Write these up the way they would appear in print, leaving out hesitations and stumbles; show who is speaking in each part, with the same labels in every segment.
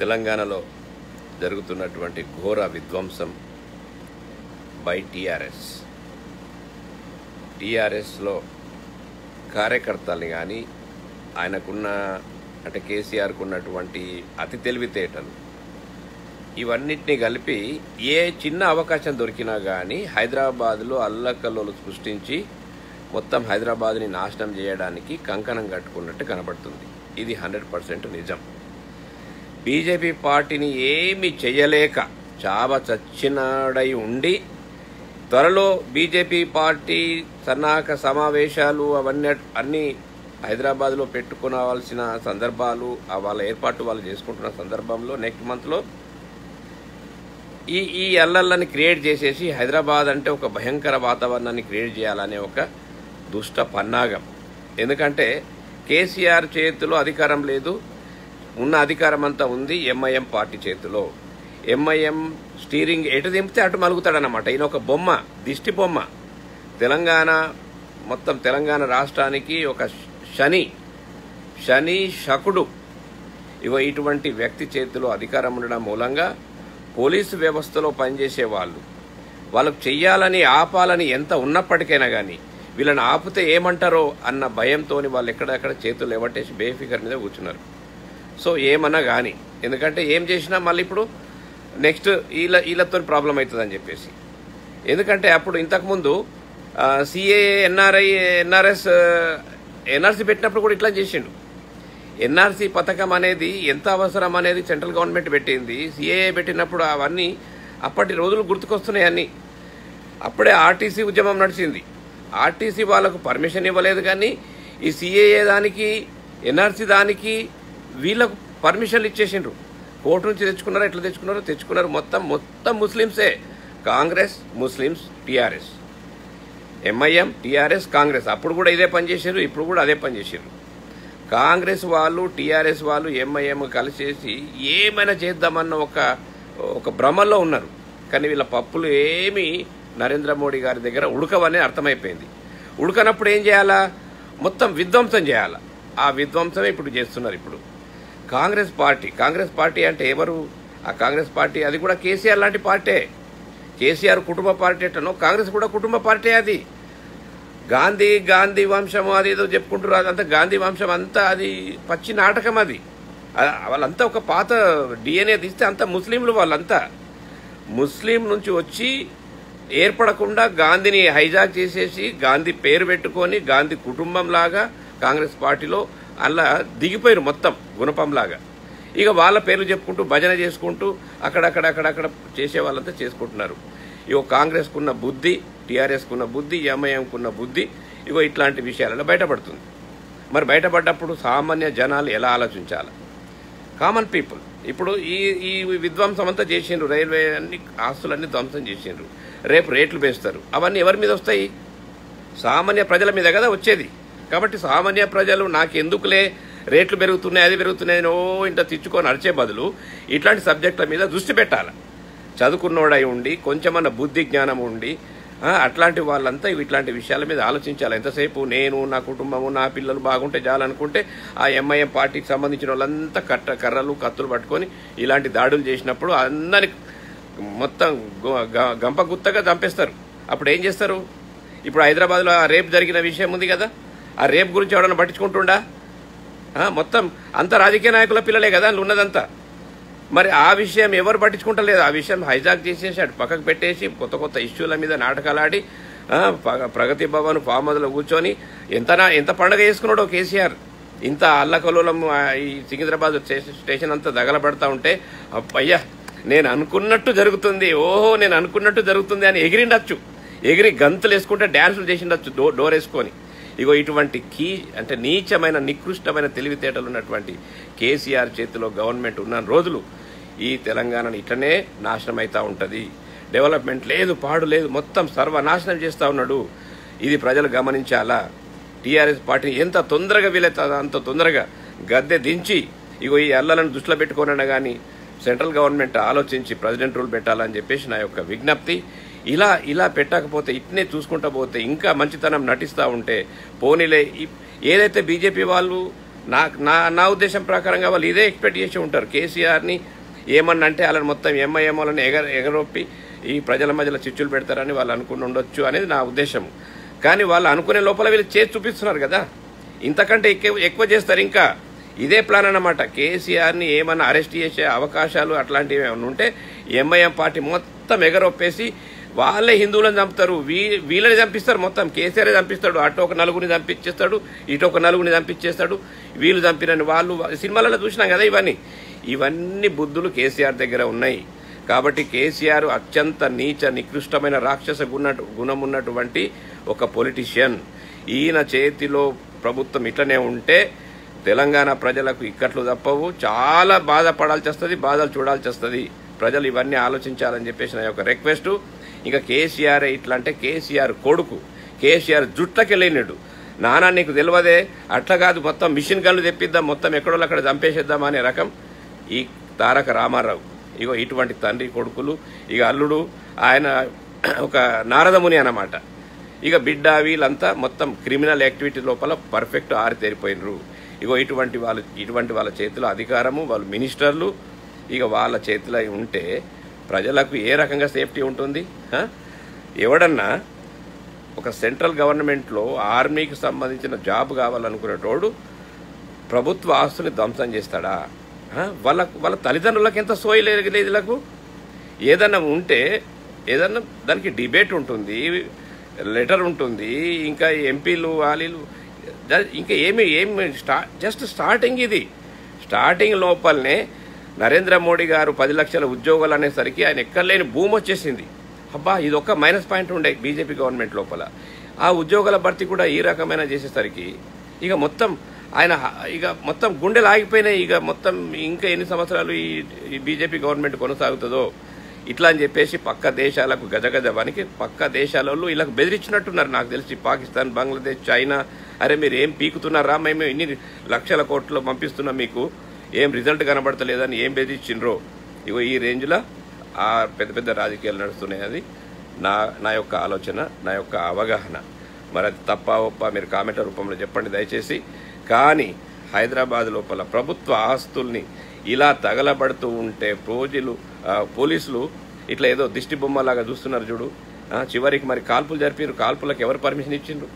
Speaker 1: తెలంగాణలో జరుగుతున్నటువంటి ఘోర విధ్వంసం బై టీఆర్ఎస్లో కార్యకర్తల్ని కానీ ఆయనకున్న అంటే కేసీఆర్కు ఉన్నటువంటి అతి తెలివితేటలు ఇవన్నిటిని కలిపి ఏ చిన్న అవకాశం దొరికినా కానీ హైదరాబాద్లో అల్లకల్లోలు సృష్టించి మొత్తం హైదరాబాద్ని నాశనం చేయడానికి కంకణం కట్టుకున్నట్టు కనబడుతుంది. ఇది 100% నిజం. బీజేపీ పార్టీని ఏమి చేయలేక చావ చచ్చినాడై ఉండి త్వరలో బీజేపీ పార్టీ సన్నాహక సమావేశాలు అన్నీ హైదరాబాద్లో పెట్టుకోవాల్సిన సందర్భాలు వాళ్ళ ఏర్పాటు వాళ్ళు చేసుకుంటున్న సందర్భంలో నెక్స్ట్ మంత్లో ఈ అల్లర్లని క్రియేట్ చేసేసి హైదరాబాద్ అంటే ఒక భయంకర వాతావరణాన్ని క్రియేట్ చేయాలనే ఒక దుష్ట పన్నాగం. ఎందుకంటే కేసీఆర్ చేతిలో అధికారం లేదు, ఉన్న అధికారం అంతా ఉంది ఎంఐఎం పార్టీ చేతిలో. ఎంఐఎం స్టీరింగ్ ఎటు దింపితే అటు మలుగుతాడనమాట. ఈయన ఒక బొమ్మ, దిష్టి బొమ్మ. మొత్తం తెలంగాణ రాష్ట్రానికి ఒక శని శకుడు ఇటువంటి వ్యక్తి చేతిలో అధికారం ఉండడం మూలంగా పోలీసు వ్యవస్థలో పనిచేసే వాళ్ళకు చెయ్యాలని ఆపాలని ఎంత ఉన్నప్పటికైనా కానీ వీళ్ళని ఆపితే ఏమంటారో అన్న భయంతో వాళ్ళు ఎక్కడెక్కడ చేతులు ఎవట్టేసి బేఫికర్ మీద కూర్చున్నారు. సో ఏమన్నా కానీ, ఎందుకంటే ఏం చేసినా మళ్ళీ ఇప్పుడు నెక్స్ట్ వీళ్ళతో ప్రాబ్లం అవుతుందని చెప్పేసి. ఎందుకంటే అప్పుడు ఇంతకుముందు సిఏఏ ఎన్ఆర్సీ పెట్టినప్పుడు కూడా ఇట్లా చేసిండు. ఎన్ఆర్సీ పథకం అనేది ఎంత అవసరం అనేది సెంట్రల్ గవర్నమెంట్ పెట్టింది. సిఏఏ పెట్టినప్పుడు అవన్నీ అప్పటి రోజులు గుర్తుకొస్తున్నాయి అన్నీ. అప్పుడే ఆర్టీసీ ఉద్యమం నడిచింది. ఆర్టీసీ వాళ్ళకు పర్మిషన్ ఇవ్వలేదు, కానీ ఈ సిఏఏ దానికి ఎన్ఆర్సీ దానికి వీళ్ళకు పర్మిషన్లు ఇచ్చేసిండ్రు. కోర్టు నుంచి తెచ్చుకున్నారో ఎట్లా తెచ్చుకున్నారు. మొత్తం ముస్లింసే. కాంగ్రెస్, ముస్లిమ్స్, టీఆర్ఎస్, ఎంఐఎం, టీఆర్ఎస్, కాంగ్రెస్. అప్పుడు కూడా ఇదే పని చేశారు, ఇప్పుడు కూడా అదే పని చేశారు. కాంగ్రెస్ వాళ్ళు, టీఆర్ఎస్ వాళ్ళు, ఎంఐఎం కలిసేసి ఏమైనా చేద్దామన్న ఒక భ్రమల్లో ఉన్నారు. కానీ వీళ్ళ పప్పులు ఏమీ నరేంద్ర మోడీ గారి దగ్గర ఉడకవనే అర్థమైపోయింది. ఉడకనప్పుడు ఏం చేయాలా? మొత్తం విధ్వంసం చేయాలా. ఆ విధ్వంసమే ఇప్పుడు చేస్తున్నారు. ఇప్పుడు కాంగ్రెస్ పార్టీ అంటే ఎవరు? ఆ కాంగ్రెస్ పార్టీ అది కూడా కేసీఆర్ లాంటి పార్టీ. కేసీఆర్ కుటుంబ పార్టీ ఎట్లనో కాంగ్రెస్ కూడా కుటుంబ పార్టీ. అది గాంధీ వంశం అది ఏదో చెప్పుకుంటారు. అదంతా గాంధీ వంశం అంతా అది పచ్చి నాటకం. అది వాళ్ళంతా ఒక పాత డిఎన్ఏ తీస్తే అంతా ముస్లింలు. వాళ్ళంతా ముస్లిం నుంచి వచ్చి ఏర్పడకుండా గాంధీని హైజాక్ చేసేసి గాంధీ పేరు పెట్టుకొని గాంధీ కుటుంబం లాగా కాంగ్రెస్ పార్టీలో అలా దిగిపోయారు మొత్తం గుణపంలాగా. ఇక వాళ్ళ పేర్లు చెప్పుకుంటూ భజన చేసుకుంటూ అక్కడక్కడ చేసే వాళ్ళంతా చేసుకుంటున్నారు. ఇగో కాంగ్రెస్కున్న బుద్ధి, టీఆర్ఎస్కున్న బుద్ధి, ఎంఐఎంకున్న బుద్ధి ఇగో ఇట్లాంటి విషయాలలో బయటపడుతుంది. మరి బయటపడ్డప్పుడు సామాన్య జనాలు ఎలా ఆలోచించాలి? కామన్ పీపుల్ ఇప్పుడు ఈ విధ్వంసం అంతా చేసిండ్రు. రైల్వే అన్ని ఆస్తులన్నీ ధ్వంసం చేసిండ్రు. రేపు రేట్లు పెంచుతారు. అవన్నీ ఎవరి మీద వస్తాయి? సామాన్య ప్రజల మీద కదా వచ్చేది. కాబట్టి సామాన్య ప్రజలు నాకెందుకులే రేట్లు పెరుగుతున్నాయి, అది పెరుగుతున్నాయి ఇంత తెచ్చుకొని అరిచే బదులు ఇట్లాంటి సబ్జెక్టుల మీద దృష్టి పెట్టాలి. చదువుకున్నోడై ఉండి కొంచెమన్న బుద్ధి జ్ఞానం ఉండి అట్లాంటి వాళ్ళంతా ఇట్లాంటి విషయాల మీద ఆలోచించాలి. ఎంతసేపు నేను, నా కుటుంబము, నా పిల్లలు బాగుంటే చాలనుకుంటే ఆ ఎంఐఎం పార్టీకి సంబంధించిన వాళ్ళంతా కర్రలు కత్తులు పట్టుకొని ఇలాంటి దాడులు చేసినప్పుడు అందరినీ మొత్తం గంపగుత్తగా చంపేస్తారు. అప్పుడు ఏం చేస్తారు? ఇప్పుడు హైదరాబాద్లో ఆ రేప్ జరిగిన విషయం ఉంది కదా, ఆ రేప్ గురించి ఎవడన్నా పట్టించుకుంటుండా? మొత్తం అంత రాజకీయ నాయకుల పిల్లలే కదా ఉన్నదంతా. మరి ఆ విషయం ఎవరు పట్టించుకుంటలేదు. ఆ విషయం హైజాక్ చేసేసి అటు పక్కకు పెట్టేసి కొత్త ఇష్యూల మీద నాటకాలాడి ప్రగతి భవన్ ఫామ్ హౌస్లో కూర్చొని ఎంత పండగ చేసుకున్నాడో కేసీఆర్. ఇంత అల్లకల్లోలం ఈ సికింద్రాబాద్ స్టేషన్ అంతా దగలబడతా ఉంటే అయ్యా నేను అనుకున్నట్టు జరుగుతుంది, నేను అనుకున్నట్టు జరుగుతుంది అని ఎగిరి గంతులు వేసుకుంటే డ్యాన్సులు చేసిండొచ్చు డోర్ వేసుకొని. ఇగో ఇటువంటి అంటే నీచమైన నికృష్టమైన తెలివితేటలు ఉన్నటువంటి కేసీఆర్ చేతిలో గవర్నమెంట్ ఉన్న రోజులు ఈ తెలంగాణను ఇట్లనే నాశనం అవుతూ ఉంటుంది. డెవలప్మెంట్ లేదు, పాడు లేదు, మొత్తం సర్వనాశనం చేస్తూ ఉన్నాడు. ఇది ప్రజలు గమనించాలా. టీఆర్ఎస్ పార్టీని ఎంత తొందరగా వీలైతుందో అంత తొందరగా గద్దె దించి ఇగో ఈ అల్లలను దృష్టిలో పెట్టుకోనన్నా కానీ సెంట్రల్ గవర్నమెంట్ ఆలోచించి ప్రెసిడెంట్ రూల్ పెట్టాలని చెప్పేసి నా యొక్క విజ్ఞప్తి. ఇలా పెట్టకపోతే ఇట్నే చూసుకుంటా పోతే ఇంకా మంచితనం నటిస్తూ ఉంటే పోనీలే. ఏదైతే బీజేపీ వాళ్ళు నా ఉద్దేశం ప్రకారంగా వాళ్ళు ఇదే ఎక్స్పెక్ట్ చేసి ఉంటారు. కేసీఆర్ని ఏమన్నా అంటే వాళ్ళని మొత్తం ఎంఐఎం వాళ్ళని ఎగరొప్పి ఈ ప్రజల మధ్యలో చిచ్చులు పెడతారని వాళ్ళు అనుకుని ఉండొచ్చు అనేది నా ఉద్దేశం. కానీ వాళ్ళు అనుకునే లోపల వీళ్ళు చేసి చూపిస్తున్నారు కదా, ఇంతకంటే ఎక్కువ చేస్తారు. ఇంకా ఇదే ప్లాన్ అన్నమాట. కేసీఆర్ని ఏమన్నా అరెస్ట్ చేసే అవకాశాలు అట్లాంటివి ఏమైనా ఉంటే ఎంఐఎం పార్టీ మొత్తం ఎగరొప్పేసి వాళ్ళే హిందువులను చంపుతారు, వీళ్ళని చంపిస్తారు. మొత్తం కేసీఆర్ చంపిస్తాడు, అటు ఒక నలుగురిని చంపించేస్తాడు, ఇటు ఒక నలుగురిని చంపించేస్తాడు. వీళ్ళు చంపినని వాళ్ళు సినిమాలలో చూసినాం కదా. ఇవన్నీ బుద్ధులు కేసీఆర్ దగ్గర ఉన్నాయి. కాబట్టి కేసీఆర్ అత్యంత నీచ నికృష్టమైన రాక్షస గుణం ఉన్నటువంటి ఒక పొలిటీషియన్. ఈయన చేతిలో ప్రభుత్వం ఇట్లనే ఉంటే తెలంగాణ ప్రజలకు ఇక్కట్లు తప్పవు, చాలా బాధపడాల్సి వస్తుంది, బాధలు చూడాల్సి వస్తుంది. ప్రజలు ఇవన్నీ ఆలోచించాలని చెప్పేసి నా యొక్క రిక్వెస్ట్. ఇంకా కేసీఆర్ ఇట్లా అంటే కేసీఆర్ కొడుకు, కేసీఆర్ జుట్లకెళ్ళినాడు. నానా నీకు తెలియదే, అట్లా కాదు మొత్తం మిషన్ గన్లు తెప్పిద్దాం, మొత్తం ఎక్కడో అక్కడ చంపేసేద్దాం అనే రకం ఈ తారక రామారావు. ఇగో ఇటువంటి తండ్రి కొడుకులు. ఇక అల్లుడు ఆయన ఒక నారదముని అన్నమాట. ఇక బిడ్డ వీళ్ళంతా మొత్తం క్రిమినల్ యాక్టివిటీ లోపల పర్ఫెక్ట్ ఆరితేరిపోయినరు. ఇగో ఇటువంటి వాళ్ళ చేతిలో అధికారము, వాళ్ళు మినిస్టర్లు, ఇక వాళ్ళ చేతిలో ఉంటే ప్రజలకు ఏ రకంగా సేఫ్టీ ఉంటుంది? ఎవడన్నా ఒక సెంట్రల్ గవర్నమెంట్లో ఆర్మీకి సంబంధించిన జాబ్ కావాలనుకునేటోడు ప్రభుత్వ ఆస్తుని ధ్వంసం చేస్తాడా? వాళ్ళ తల్లిదండ్రులకు ఎంత సోయి లేదు వీళ్ళకు. ఏదన్నా ఉంటే ఏదన్నా దానికి డిబేట్ ఉంటుంది, లెటర్ ఉంటుంది, ఇంకా ఎంపీలు వాళ్ళీలు ఇంకా ఏమి జస్ట్ స్టార్టింగ్. ఇది స్టార్టింగ్ లోపలనే నరేంద్ర మోడీ గారు 10 లక్షల ఉద్యోగాలు అనేసరికి ఆయన ఎక్కడలేని భూమి వచ్చేసింది. అబ్బా ఇది ఒక మైనస్ పాయింట్ ఉండే బీజేపీ గవర్నమెంట్ లోపల. ఆ ఉద్యోగాల భర్తీ కూడా ఈ రకమైన చేసేసరికి ఇక మొత్తం గుండెలు ఆగిపోయినాయి. ఇక మొత్తం ఇంకా ఎన్ని సంవత్సరాలు ఈ బీజేపీ గవర్నమెంట్ కొనసాగుతుందో ఇట్లా అని చెప్పేసి పక్క దేశాలకు గజగజ వనికి పక్క దేశాలలో ఇలా బెదిరించినట్టున్నారు. నాకు తెలిసి పాకిస్తాన్, బంగ్లాదేశ్, చైనా, అరే మీరు ఏం పీకుతున్నారా, మేము ఇన్ని లక్షల కోట్లు పంపిస్తున్నాం, మీకు ఏం రిజల్ట్ కనబడతలేదని ఏం బెదిరించిండ్రో. ఇగో ఈ రేంజ్లో ఆ పెద్ద రాజకీయాలు నడుస్తున్నాయి. అది నా యొక్క ఆలోచన, నా యొక్క అవగాహన. మరి అది తప్ప ఒప్ప మీరు కామెంట్ల రూపంలో చెప్పండి దయచేసి. కానీ హైదరాబాద్ లోపల ప్రభుత్వ ఆస్తుల్ని ఇలా తగలబడుతూ ఉంటే పోలీసులు ఇట్లా ఏదో దిష్టి బొమ్మలాగా చూస్తున్నారు చూడు. చివరికి మరి కాల్పులు జరిపారు. కాల్పులకు ఎవరు పర్మిషన్ ఇచ్చిండ్రు?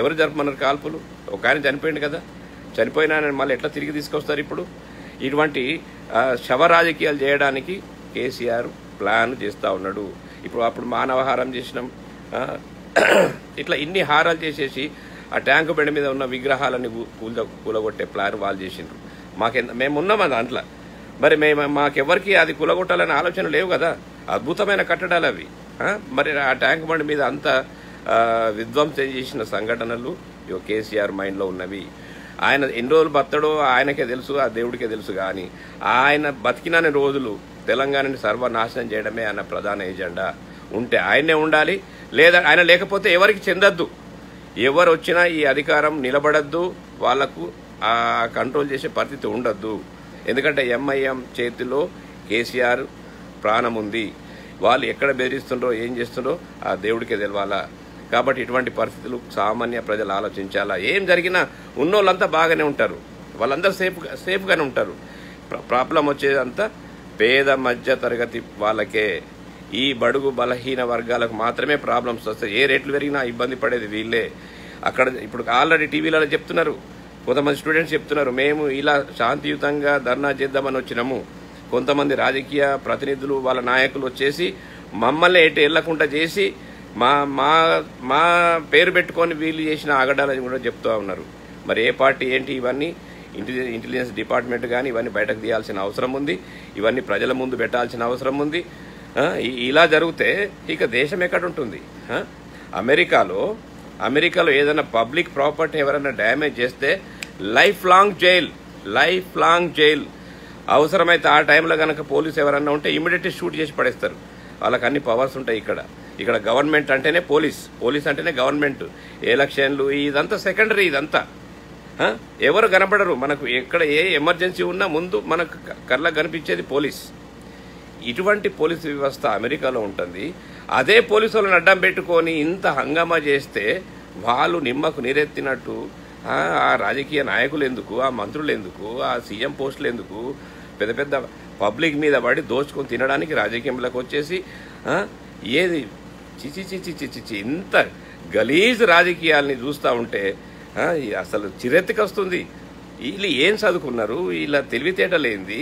Speaker 1: ఎవరు జరపమన్నారు కాల్పులు? ఒక ఆయన చనిపోయింది కదా, చనిపోయినా మళ్ళీ ఎట్లా తిరిగి తీసుకొస్తారు? ఇప్పుడు ఇటువంటి శవ రాజకీయాలు చేయడానికి కేసీఆర్ ప్లాన్ చేస్తూ ఉన్నాడు. అప్పుడు మానవహారం చేసినాం, ఇట్లా ఇన్ని హారాలు చేసేసి ఆ ట్యాంకు బండి మీద ఉన్న విగ్రహాలని కూలగొట్టే ప్లాన్ వాళ్ళు చేసిండ్రు. మేము ఉన్నామా దాంట్లో? మరి మాకెవరికి అది కూలగొట్టాలనే ఆలోచన లేవు కదా. అద్భుతమైన కట్టడాలు అవి. మరి ఆ ట్యాంక్ బండి మీద అంత విధ్వంసం చేసిన సంఘటనలు కేసీఆర్ మైండ్లో ఉన్నవి. ఆయన ఎన్ని రోజులు బతడో ఆయనకే తెలుసు, ఆ దేవుడికే తెలుసు. కానీ ఆయన బతికినన్ని రోజులు తెలంగాణని సర్వనాశనం చేయడమే అన్న ప్రధాన ఎజెండా. ఉంటే ఆయనే ఉండాలి, లేదా ఆయన లేకపోతే ఎవరికి చెందద్దు. ఎవరు వచ్చినా ఈ అధికారం నిలబడద్దు, వాళ్లకు ఆ కంట్రోల్ చేసే పరిస్థితి ఉండద్దు. ఎందుకంటే ఎంఐఎం చేతిలో కేసీఆర్ ప్రాణం ఉంది. వాళ్ళు ఎక్కడ బెదిరిస్తుండ్రో ఏం చేస్తుండ్రో ఆ దేవుడికే తెలవాలా. కాబట్టి ఇటువంటి పరిస్థితులు సామాన్య ప్రజలు ఆలోచించాలా. ఏం జరిగినా ఉన్నోళ్ళంతా బాగానే ఉంటారు, వాళ్ళందరూ సేఫ్గానే ఉంటారు. ప్రాబ్లం వచ్చేదంతా పేద మధ్య తరగతి వాళ్ళకే. ఈ బడుగు బలహీన వర్గాలకు మాత్రమే ప్రాబ్లమ్స్ వస్తాయి. ఏ రేట్లు పెరిగినా ఇబ్బంది పడేది వీళ్ళే. అక్కడ ఇప్పుడు ఆల్రెడీ టీవీలలో చెప్తున్నారు, కొంతమంది స్టూడెంట్స్ చెప్తున్నారు, మేము ఇలా శాంతియుతంగా ధర్నా చేద్దామని వచ్చినాము. కొంతమంది రాజకీయ ప్రతినిధులు వాళ్ళ నాయకులు వచ్చేసి మమ్మల్ని ఎటు వెళ్లకుండా చేసి మా పేరు పెట్టుకొని వీళ్ళు చేసిన ఆగడాలని కూడా చెప్తూ ఉన్నారు. మరి ఏ పార్టీ ఏంటి? ఇవన్నీ ఇంటెలిజెన్స్ డిపార్ట్మెంట్ కానీ ఇవన్నీ బయటకు తీయాల్సిన అవసరం ఉంది, ఇవన్నీ ప్రజల ముందు పెట్టాల్సిన అవసరం ఉంది. ఇలా జరిగితే ఇక దేశం ఎక్కడ ఉంటుంది? అమెరికాలో ఏదైనా పబ్లిక్ ప్రాపర్టీ ఎవరైనా డ్యామేజ్ చేస్తే లైఫ్ లాంగ్ జైల్. అవసరమైతే ఆ టైంలో కనుక పోలీసు ఎవరన్నా ఉంటే ఇమీడియట్లీ షూట్ చేసి పడేస్తారు. వాళ్ళకి అన్ని పవర్స్ ఉంటాయి. ఇక్కడ గవర్నమెంట్ అంటేనే పోలీస్ అంటేనే గవర్నమెంట్. ఎలక్షన్లు ఇదంతా సెకండరీ. ఇదంతా ఎవరు కనపడరు మనకు. ఎక్కడ ఏ ఎమర్జెన్సీ ఉన్నా ముందు మనకు కళ్ళకు కనిపించేది పోలీస్. ఇటువంటి పోలీసు వ్యవస్థ అమెరికాలో ఉంటుంది. అదే పోలీసు వాళ్ళని అడ్డం పెట్టుకొని ఇంత హంగామా చేస్తే వాళ్ళు నిమ్మకు నీరెత్తినట్టు ఆ రాజకీయ నాయకులు ఎందుకు, ఆ మంత్రులు ఎందుకు, ఆ సీఎం పోస్టులు ఎందుకు, పెద్ద పెద్ద పబ్లిక్ మీద పడి దోచుకొని తినడానికి రాజకీయంలోకి వచ్చేసి ఏది చిచి చిచి చిచి చి ఇంత గలీజ్ రాజకీయాల్ని చూస్తూ ఉంటే అసలు చిరెత్తికి వస్తుంది. వీళ్ళు ఏం చదువుకున్నారు, వీళ్ళ తెలివితేటలేంది,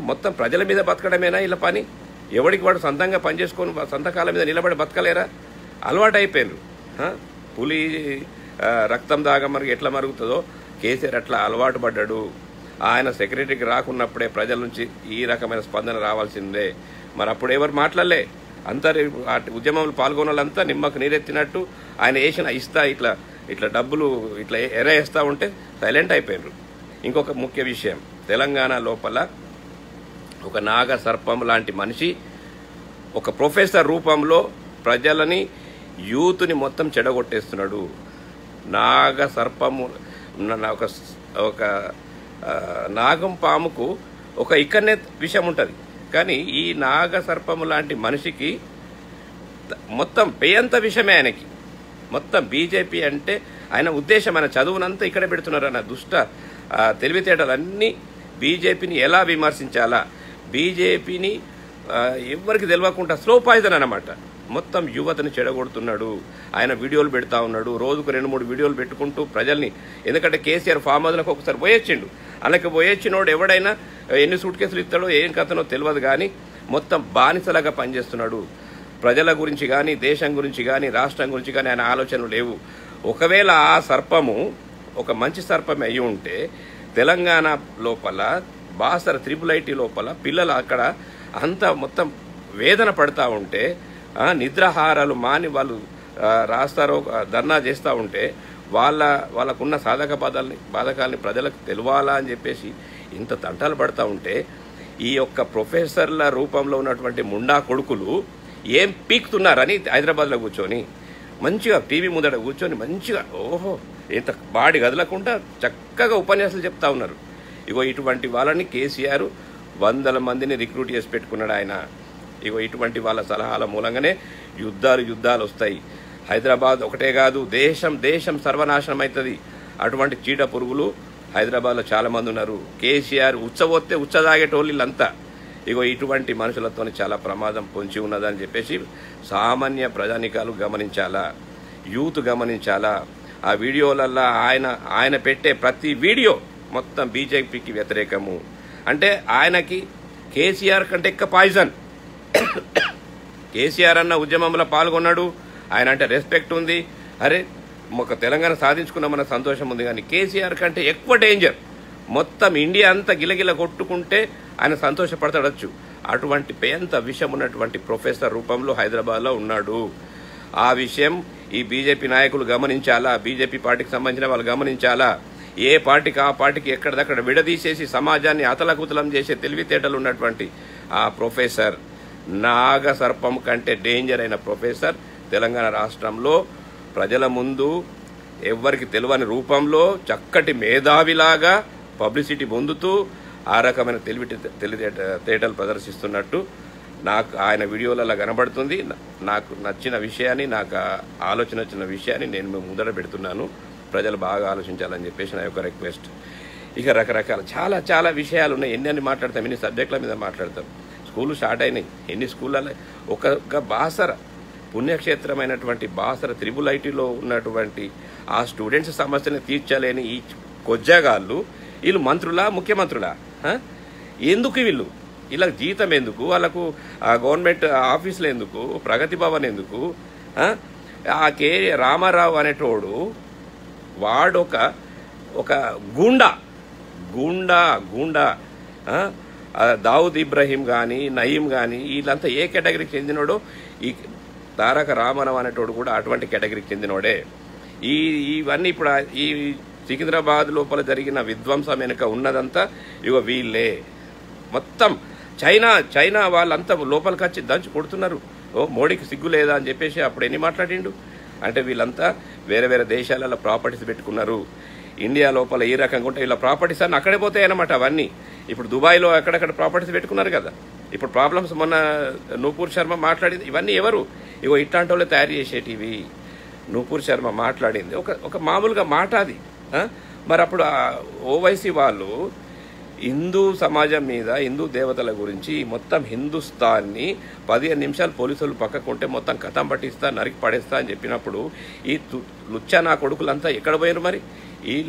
Speaker 1: మొత్తం ప్రజల మీద బతకడమేనా వీళ్ళ పని? ఎవడికి వాడు సొంతంగా పనిచేసుకొని సొంతకాల మీద నిలబడి బతకలేరా? అలవాటు అయిపోయారు. పులి రక్తం దాగా మరుగు ఎట్లా మరుగుతుందో కేసీఆర్ అట్లా అలవాటు పడ్డాడు. ఆయన సెక్రటరీకి రాకున్నప్పుడే ప్రజల నుంచి ఈ రకమైన స్పందన రావాల్సిందే. మరి అప్పుడు ఎవరు మాట్లాడలే, అందరు ఉద్యమంలో పాల్గొన్న వాళ్ళంతా నిమ్మకు నీరెత్తినట్టు ఆయన వేసిన ఇస్తా ఇట్లా ఇట్లా డబ్బులు ఇట్లా ఎరేస్తా ఉంటే సైలెంట్ అయిపోయినారు. ఇంకొక ముఖ్య విషయం, తెలంగాణ లోపల ఒక నాగ సర్పం లాంటి మనిషి ఒక ప్రొఫెసర్ రూపంలో ప్రజలని యూత్ని మొత్తం చెడగొట్టేస్తున్నాడు. నాగ సర్పము ఒక నాగం పాముకు ఒక ఇక్కడనే విషయం ఉంటుంది, కానీ ఈ నాగ సర్పము లాంటి మనిషికి మొత్తం పేయంత విషయమే ఆయనకి. మొత్తం బీజేపీ అంటే ఆయన ఉద్దేశం, ఆయన చదువునంతా ఇక్కడ పెడుతున్నారు. అన్న దుష్ట తెలివితేటలన్నీ బీజేపీని ఎలా విమర్శించాలా, బీజేపీని ఎవరికి తెలియకుండా స్లో పాయిజన్ అన్నమాట. మొత్తం యువతని చెడగొడుతున్నాడు. ఆయన వీడియోలు పెడతా ఉన్నాడు, రోజుకు 2-3 వీడియోలు పెట్టుకుంటూ ప్రజల్ని. ఎందుకంటే కేసీఆర్ ఫామ్ హౌస్లకు ఒకసారి పోయొచ్చిండు, అలాగే పోయొచ్చినోడు ఎవడైనా ఎన్ని సూట్ కేసులు ఇస్తాడో ఏం కథనో తెలియదు, కానీ మొత్తం బానిసలాగా పనిచేస్తున్నాడు. ప్రజల గురించి కానీ, దేశం గురించి కానీ, రాష్ట్రం గురించి కానీ ఆయన ఆలోచనలు లేవు. ఒకవేళ ఆ సర్పము ఒక మంచి సర్పమే అయి ఉంటే తెలంగాణ లోపల బాసర IIIT లోపల పిల్లలు అక్కడ అంతా మొత్తం వేదన పడతా ఉంటే, నిద్రాహారాలు మాని వాళ్ళు రాస్తారో ధర్నా చేస్తూ ఉంటే వాళ్ళకున్న బాధకాలని ప్రజలకు తెలియాలా అని చెప్పేసి ఇంత తంటాలు పడతా ఉంటే, ఈ యొక్క ప్రొఫెసర్ల రూపంలో ఉన్నటువంటి ముండా కొడుకులు ఏం పీక్తున్నారని హైదరాబాద్లో కూర్చొని మంచిగా టీవీ ముందట కూర్చొని మంచిగా ఓహో ఇంత బాడి కదలకుండా చక్కగా ఉపన్యాసాలు చెప్తా ఉన్నారు. ఇగో ఇటువంటి వాళ్ళని కేసీఆర్ 100 మందిని రిక్రూట్ చేసి పెట్టుకున్నాడు ఆయన. ఇగో ఇటువంటి వాళ్ళ సలహాల మూలంగానే యుద్ధాలు వస్తాయి. హైదరాబాద్ ఒకటే కాదు, దేశం సర్వనాశనం అవుతుంది. అటువంటి చీడ పురుగులు హైదరాబాద్లో చాలామంది ఉన్నారు. కేసీఆర్ ఉచ్చబోతే ఉచ్చదాగేటోళ్ళు వీళ్ళంతా. ఇగో ఇటువంటి మనుషులతో చాలా ప్రమాదం పొంచి ఉన్నదని చెప్పేసి సామాన్య ప్రజానికాలు గమనించాలా, యూత్ గమనించాలా. ఆ వీడియోలల్లో ఆయన పెట్టే ప్రతి వీడియో మొత్తం బీజేపీకి వ్యతిరేకము. అంటే ఆయనకి కేసీఆర్ కంటే ఎక్కువ పాయిజన్. కేసీఆర్ అన్న ఉద్యమంలో పాల్గొన్నాడు, ఆయన అంటే రెస్పెక్ట్ ఉంది, అరే ఒక తెలంగాణ సాధించుకున్నామన్న సంతోషం ఉంది, కానీ కేసీఆర్ కంటే ఎక్కువ డేంజర్. మొత్తం ఇండియా అంతా గిలగిల కొట్టుకుంటే ఆయన సంతోషపడతాడచ్చు. అటువంటి పేంత విషయం ఉన్నటువంటి ప్రొఫెసర్ రూపంలో హైదరాబాద్లో ఉన్నాడు. ఆ విషయం ఈ బీజేపీ నాయకులు గమనించాలా, బీజేపీ పార్టీకి సంబంధించిన వాళ్ళు గమనించాలా. ఏ పార్టీకి ఆ పార్టీకి ఎక్కడిదక్కడ విడదీసేసి సమాజాన్ని అతలకుతలం చేసే తెలివితేటలు ఉన్నటువంటి ఆ ప్రొఫెసర్, నాగ సర్పం కంటే డేంజర్ అయిన ప్రొఫెసర్ తెలంగాణ రాష్ట్రంలో ప్రజల ముందు ఎవ్వరికి తెలియని రూపంలో చక్కటి మేధావిలాగా పబ్లిసిటీ పొందుతూ ఆ రకమైన తెలివితేటలు ప్రదర్శిస్తున్నట్టు నాకు ఆయన వీడియోలలో కనబడుతుంది. నాకు నచ్చిన విషయాన్ని, నాకు ఆలోచన వచ్చిన విషయాన్ని నేను ముందర పెడుతున్నాను. ప్రజలు బాగా ఆలోచించాలని చెప్పేసి నా యొక్క రిక్వెస్ట్. ఇక రకరకాల చాలా విషయాలు ఉన్నాయి. ఎన్ని మాట్లాడతాం, ఎన్ని సబ్జెక్టుల మీద మాట్లాడతాం. స్కూళ్ళు స్టార్ట్ అయినాయి, ఎన్ని స్కూళ్ళలో ఒక బాసర పుణ్యక్షేత్రమైనటువంటి బాసర IIITలో ఉన్నటువంటి ఆ స్టూడెంట్స్ సమస్యని తీర్చలేని ఈ కొజ్జగాళ్ళు వీళ్ళు మంత్రులా, ముఖ్యమంత్రులా? ఎందుకు వీళ్ళు? ఇలా జీతం ఎందుకు వాళ్ళకు? గవర్నమెంట్ ఆఫీసులు ఎందుకు? ప్రగతి భవన్ ఎందుకు? ఆ కే రామారావు అనేటోడు వాడొక గూండా దావుద్ ఇబ్రహీం కానీ, నయీం కానీ వీళ్ళంతా ఏ కేటగిరీకి చెందినోడో, ఈ తారక రామారావు అనేటోడు కూడా అటువంటి కేటగిరీకి చెందినోడే. ఇవన్నీ ఇప్పుడు ఈ సికింద్రాబాద్ లోపల జరిగిన విధ్వంసం వెనుక ఉన్నదంతా ఇగో వీళ్ళే. మొత్తం చైనా వాళ్ళంతా లోపలికి వచ్చి దంచి కొడుతున్నారు. మోడీకి సిగ్గు లేదా అని చెప్పేసి అప్పుడు ఎన్ని మాట్లాడిండు. అంటే వీళ్ళంతా వేరే దేశాలలో ప్రాపర్టీస్ పెట్టుకున్నారు. ఇండియా లోపల ఈ రకంగా ఉంటే వీళ్ళ ప్రాపర్టీస్ అన్నీ అక్కడే పోతాయి అన్నమాట. అవన్నీ ఇప్పుడు దుబాయ్లో అక్కడక్కడ ప్రాపర్టీస్ పెట్టుకున్నారు కదా. ఇప్పుడు ప్రాబ్లమ్స్ మొన్న నూపూర్ శర్మ మాట్లాడింది. ఇవన్నీ ఎవరు? ఇగో ఇట్లాంటి వాళ్ళే తయారు చేసేటివి. నూపూర్ శర్మ మాట్లాడింది ఒక మామూలుగా మాట, అది మరి అప్పుడు ఓవైసీ వాళ్ళు హిందూ సమాజం మీద హిందూ దేవతల గురించి మొత్తం హిందుస్థాన్ని 15 నిమిషాలు పోలీసులు పక్కకుంటే మొత్తం కథం పట్టిస్తా నరికి పడేస్తా అని చెప్పినప్పుడు ఈ లుచ్చా నా కొడుకులంతా ఎక్కడ పోయారు? మరి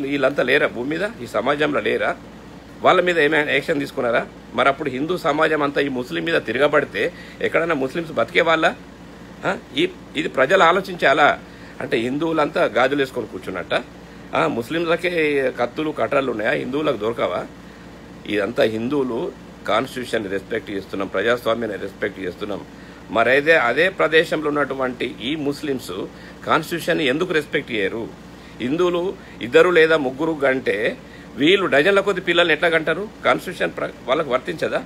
Speaker 1: వీళ్ళంతా లేరా భూమి మీద? ఈ సమాజంలో లేరా? వాళ్ళ మీద ఏమైనా యాక్షన్ తీసుకున్నారా? మరి అప్పుడు హిందూ సమాజం అంతా ఈ ముస్లిం మీద తిరగబడితే ఎక్కడన్నా ముస్లిమ్స్ బతికే వాళ్ళ? ఇది ప్రజలు ఆలోచించాలా? అంటే హిందువులంతా గాజులు వేసుకొని కూర్చున్నట్ట, ముస్లింలకే కత్తులు కట్టర్లు ఉన్నాయా? హిందువులకు దొరకవా? ఇదంతా హిందువులు కాన్స్టిట్యూషన్ రెస్పెక్ట్ చేస్తున్నాం, ప్రజాస్వామ్యాన్ని రెస్పెక్ట్ చేస్తున్నాం. మరైతే అదే ప్రదేశంలో ఉన్నటువంటి ఈ ముస్లిమ్స్ కాన్స్టిట్యూషన్ని ఎందుకు రెస్పెక్ట్ చేయరు? హిందువులు 2 లేదా 3 గంటే వీళ్ళు డజన్ల కొద్ది పిల్లల్ని ఎట్లా గంటారు? కాన్స్టిట్యూషన్ వాళ్ళకు వర్తించదా?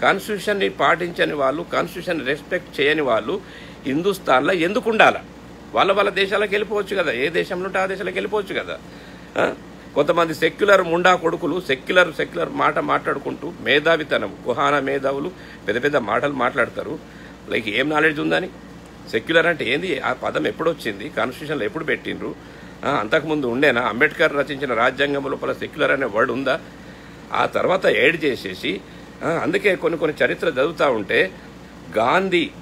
Speaker 1: కాన్స్టిట్యూషన్ని పాటించని వాళ్ళు, కాన్స్టిట్యూషన్ రెస్పెక్ట్ చేయని వాళ్ళు హిందుస్థాన్లో ఎందుకు ఉండాలా? వాళ్ళ దేశాలకు వెళ్ళిపోవచ్చు కదా, ఏ దేశంలో ఉంటే ఆ దేశాలకు వెళ్ళిపోవచ్చు కదా. కొంతమంది సెక్యులర్ ముండా కొడుకులు సెక్యులర్ మాట మాట్లాడుకుంటూ మేధావితనం, కుహానా మేధావులు పెద్ద పెద్ద మాటలు మాట్లాడతారు. లైక్ ఏం నాలెడ్జ్ ఉందని? సెక్యులర్ అంటే ఏంది? ఆ పదం ఎప్పుడు వచ్చింది? కాన్స్టిట్యూషన్లో ఎప్పుడు పెట్టిండ్రు? అంతకుముందు ఉండేనా? అంబేద్కర్ రచించిన రాజ్యాంగం లోపల సెక్యులర్ అనే వర్డ్ ఉందా? ఆ తర్వాత యాడ్ చేసేసి అందుకే కొన్ని చరిత్ర చదువుతూ ఉంటే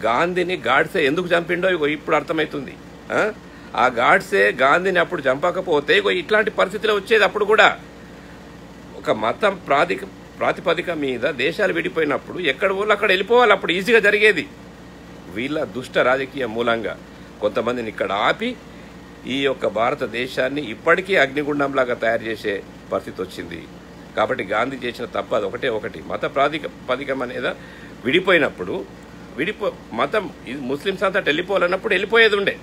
Speaker 1: గాంధీని గాడ్సే ఎందుకు చంపిండో ఇప్పుడు అర్థమవుతుంది. ఆ గాడ్సే గాంధీని అప్పుడు చంపకపోతే ఇట్లాంటి పరిస్థితులు వచ్చేది. అప్పుడు కూడా ఒక మతం ప్రాతిపదిక మీద దేశాలు విడిపోయినప్పుడు ఎక్కడ ఊళ్ళో అక్కడ వెళ్ళిపోవాలి, అప్పుడు ఈజీగా జరిగేది. వీళ్ళ దుష్ట రాజకీయ మూలంగా కొంతమందిని ఇక్కడ ఆపి ఈ యొక్క భారతదేశాన్ని ఇప్పటికీ అగ్నిగుండంలాగా తయారు చేసే పరిస్థితి వచ్చింది. కాబట్టి గాంధీ చేసిన తప్పు అది ఒకటి. మత ప్రాతిపదికం అనేది విడిపోయినప్పుడు మతం ముస్లిమ్స్ అంతా వెళ్ళిపోవాలన్నప్పుడు వెళ్ళిపోయేది ఉండే.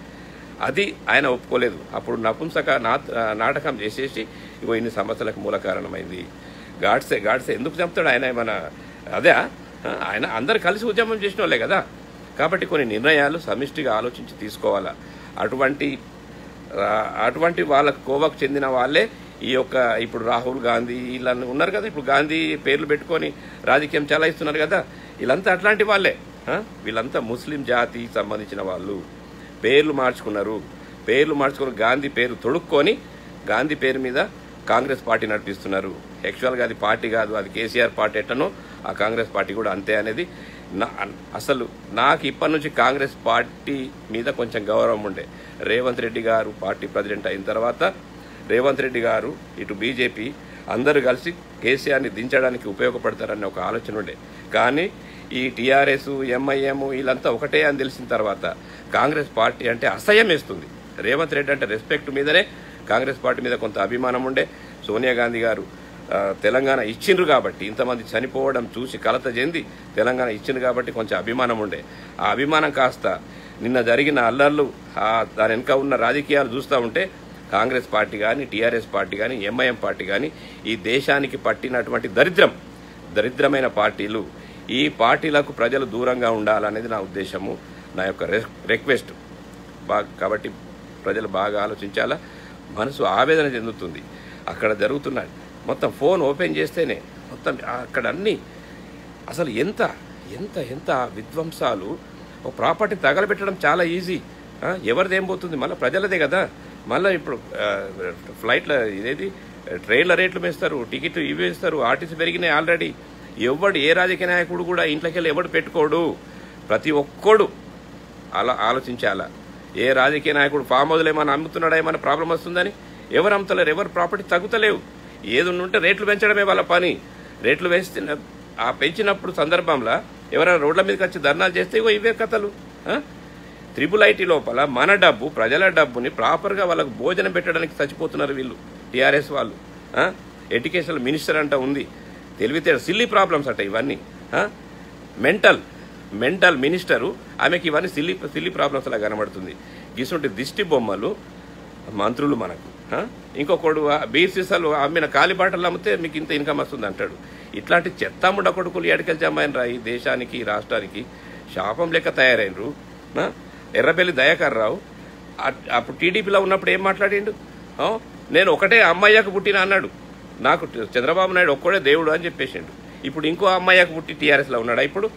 Speaker 1: అది ఆయన ఒప్పుకోలేదు. అప్పుడు నపుంసక నాటకం చేసేసి ఇన్ని సమస్యలకు మూల కారణమైంది. గాడ్సే ఎందుకు చంపుతాడు? ఆయన ఏమన్నా అదే? ఆయన అందరు కలిసి ఉద్యమం చేసిన వాళ్ళే కదా. కాబట్టి కొన్ని నిర్ణయాలు సమిష్టిగా ఆలోచించి తీసుకోవాలా. అటువంటి వాళ్ళకు కోవకు చెందిన వాళ్ళే ఈ యొక్క ఇప్పుడు రాహుల్ గాంధీ వీళ్ళని ఉన్నారు కదా, ఇప్పుడు గాంధీ పేర్లు పెట్టుకొని రాజకీయం చలాయిస్తున్నారు కదా, వీళ్ళంతా అట్లాంటి వాళ్ళే. వీళ్ళంతా ముస్లిం జాతికి సంబంధించిన వాళ్ళు. పేర్లు మార్చుకుని గాంధీ పేరు తొడుక్కొని గాంధీ పేరు మీద కాంగ్రెస్ పార్టీ నడిపిస్తున్నారు. యాక్చువల్గా అది పార్టీ కాదు, అది కేసీఆర్ పార్టీ ఎట్టనో ఆ కాంగ్రెస్ పార్టీ కూడా అంతే అనేది అసలు నాకు ఇప్పటి నుంచి కాంగ్రెస్ పార్టీ మీద కొంచెం గౌరవం ఉండే. రేవంత్ రెడ్డి గారు పార్టీ ప్రెసిడెంట్ అయిన తర్వాత రేవంత్ రెడ్డి గారు ఇటు బీజేపీ అందరూ కలిసి కేసీఆర్ని దించడానికి ఉపయోగపడతారనే ఒక ఆలోచన ఉండే. కానీ ఈ టీఆర్ఎస్ ఎంఐఎం వీళ్ళంతా ఒకటే అని తెలిసిన తర్వాత కాంగ్రెస్ పార్టీ అంటే అసహ్యం వేస్తుంది. రేవంత్ రెడ్డి అంటే రెస్పెక్ట్ మీదనే కాంగ్రెస్ పార్టీ మీద కొంత అభిమానం ఉండే. సోనియా గాంధీ గారు తెలంగాణ ఇచ్చిండ్రు కాబట్టి, ఇంతమంది చనిపోవడం చూసి కలత చెంది తెలంగాణ ఇచ్చిండ్రు కాబట్టి కొంచెం అభిమానం ఉండే. ఆ అభిమానం కాస్త నిన్న జరిగిన అల్లర్లు దాని వెనుక ఉన్న రాజకీయాలు చూస్తూ ఉంటే కాంగ్రెస్ పార్టీ కానీ టీఆర్ఎస్ పార్టీ కానీ ఎంఐఎం పార్టీ కానీ ఈ దేశానికి పట్టినటువంటి దరిద్రమైన పార్టీలు. ఈ పార్టీలకు ప్రజలు దూరంగా ఉండాలనేది నా ఉద్దేశము, నా యొక్క రిక్వెస్ట్. కాబట్టి ప్రజలు బాగా ఆలోచించాలా. మనసు ఆవేదన చెందుతుంది. అక్కడ జరుగుతున్న మొత్తం ఫోన్ ఓపెన్ చేస్తేనే మొత్తం అక్కడ అన్నీ అసలు ఎంత ఎంత ఎంత విధ్వంసాలు. ఒక ప్రాపర్టీ తగలబెట్టడం చాలా ఈజీ. ఎవరిదేం పోతుంది? మళ్ళీ ప్రజలదే కదా. మళ్ళీ ఇప్పుడు ఫ్లైట్ల ఇదేది ట్రైన్ల రేట్లు వేస్తారు, టికెట్ ఇవి వేస్తారు, ఆర్టీసీ పెరిగినాయి ఆల్రెడీ. ఏ రాజకీయ నాయకుడు కూడా ఇంట్లోకి వెళ్ళి ఎవడు పెట్టుకోడు. ప్రతి ఒక్కడు అలా ఆలోచించాలా. ఏ రాజకీయ నాయకుడు ఫామ్ హౌస్లు ఏమైనా అమ్ముతున్నాడా, ఏమైనా ప్రాబ్లం వస్తుందని? ఎవరు అమ్ముతలేరు, ఎవరు ప్రాపర్టీ తగ్గుతలేవు. ఏది ఉంటే రేట్లు పెంచడమే వాళ్ళ పని. రేట్లు పెంచినప్పుడు సందర్భంలో ఎవరైనా రోడ్ల మీదకి వచ్చి ధర్నాలు చేస్తే ఇవే కథలు. IIIT లోపల మన డబ్బు, ప్రజల డబ్బుని ప్రాపర్గా వాళ్ళకు భోజనం పెట్టడానికి చచ్చిపోతున్నారు వీళ్ళు టీఆర్ఎస్ వాళ్ళు. ఎడ్యుకేషన్ మినిస్టర్ అంట ఉంది, తెలివితే సిల్లీ ప్రాబ్లమ్స్ అట ఇవన్నీ. మెంటల్ మినిస్టరు, ఆమెకి ఇవన్నీ సిల్లీ ప్రాబ్లమ్స్ అలా కనబడుతుంది. గిసుంటి దిష్టి బొమ్మలు మంత్రులు మనకు. ఇంకొకడు బీర్ సీసాలు అమ్మిన కాలిబాటలు అమ్మితే మీకు ఇంత ఇన్కమ్ వస్తుంది అంటాడు. ఇట్లాంటి చెత్తాముండ కొడుకులు ఎడకెళ్ళి జమ్మాయినరా ఈ దేశానికి, రాష్ట్రానికి శాపం లెక్క తయారైనరు. ఎర్రబెల్లి దయాకర్ రావు అప్పుడు టీడీపీలో ఉన్నప్పుడు ఏం మాట్లాడిండు? నేను ఒకటే అమ్మాయికు పుట్టిన అన్నాడు. నాకు చంద్రబాబు నాయుడు ఒక్కడే దేవుడు అని చెప్పేసిండు. ఇప్పుడు ఇంకో అమ్మాయికు పుట్టి టీఆర్ఎస్లో ఉన్నాడా? ఇప్పుడు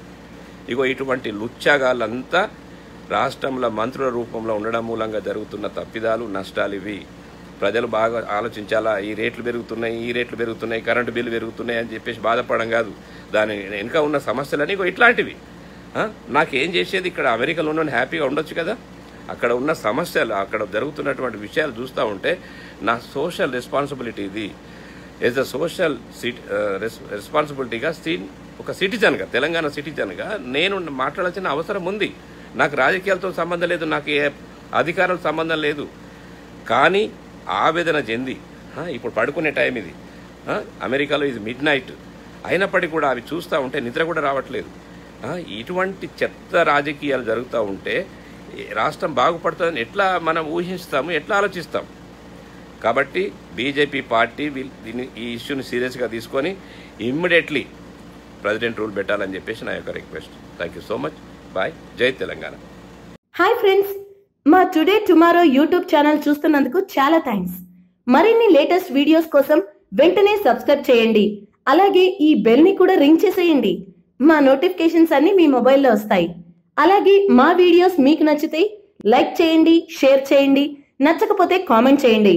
Speaker 1: ఇటువంటి లుచ్చాగాళ్ళంతా రాష్ట్రంలో మంత్రుల రూపంలో ఉండడం మూలంగా జరుగుతున్న తప్పిదాలు, నష్టాలు ఇవి. ప్రజలు బాగా ఆలోచించాలా, ఈ రేట్లు పెరుగుతున్నాయి, కరెంటు బిల్లు పెరుగుతున్నాయి అని చెప్పేసి బాధపడడం కాదు. దాని వెనుక ఉన్న సమస్యలని ఇట్లాంటివి. నాకేం చేసేది, ఇక్కడ అమెరికాలో ఉన్న హ్యాపీగా ఉండొచ్చు కదా. అక్కడ ఉన్న సమస్యలు, అక్కడ జరుగుతున్నటువంటి విషయాలు చూస్తూ ఉంటే నా సోషల్ రెస్పాన్సిబిలిటీ ఇది. యాజ్ అ సోషల్ రెస్పాన్సిబిలిటీగా ఒక సిటిజన్గా, తెలంగాణ సిటిజన్గా నేను మాట్లాడాల్సిన అవసరం ఉంది. నాకు రాజకీయాలతో సంబంధం లేదు, నాకు ఏ అధికారాలతో సంబంధం లేదు. కానీ ఆవేదన చెంది ఇప్పుడు పడుకునే టైం ఇది, అమెరికాలో ఇది మిడ్ నైట్ అయినప్పటికీ కూడా అవి చూస్తూ ఉంటే నిద్ర కూడా రావట్లేదు. ఇటువంటి చెత్త రాజకీయాలు జరుగుతూ ఉంటే రాష్ట్రం బాగుపడుతుందని ఎట్లా మనం ఊహిస్తాము, ఎట్లా ఆలోచిస్తాం? కాబట్టి బీజేపీ పార్టీ ఈ ఇష్యూని సీరియస్గా తీసుకొని ఇమ్మీడియట్లీ ప్రెసిడెంట్ రూల్ పెట్టాలని చెప్పేసి నా యొక్క request. Thank you so much. Bye. జై తెలంగాణ.
Speaker 2: హాయ్ ఫ్రెండ్స్, మా టుడే టుమారో యూట్యూబ్ ఛానల్ చూస్తున్నందుకు చాలా థ్యాంక్స్. మరిన్ని లేటెస్ట్ వీడియోస్ కోసం వెంటనే సబ్స్క్రైబ్ చేయండి. అలాగే ఈ బెల్ ని కూడా రింగ్ చేసేయండి. మా నోటిఫికేషన్స్ అన్ని మీ మొబైల్లో వస్తాయి. అలాగే మా వీడియోస్ మీకు నచ్చితే లైక్ చేయండి, షేర్ చేయండి, నచ్చకపోతే కామెంట్ చేయండి.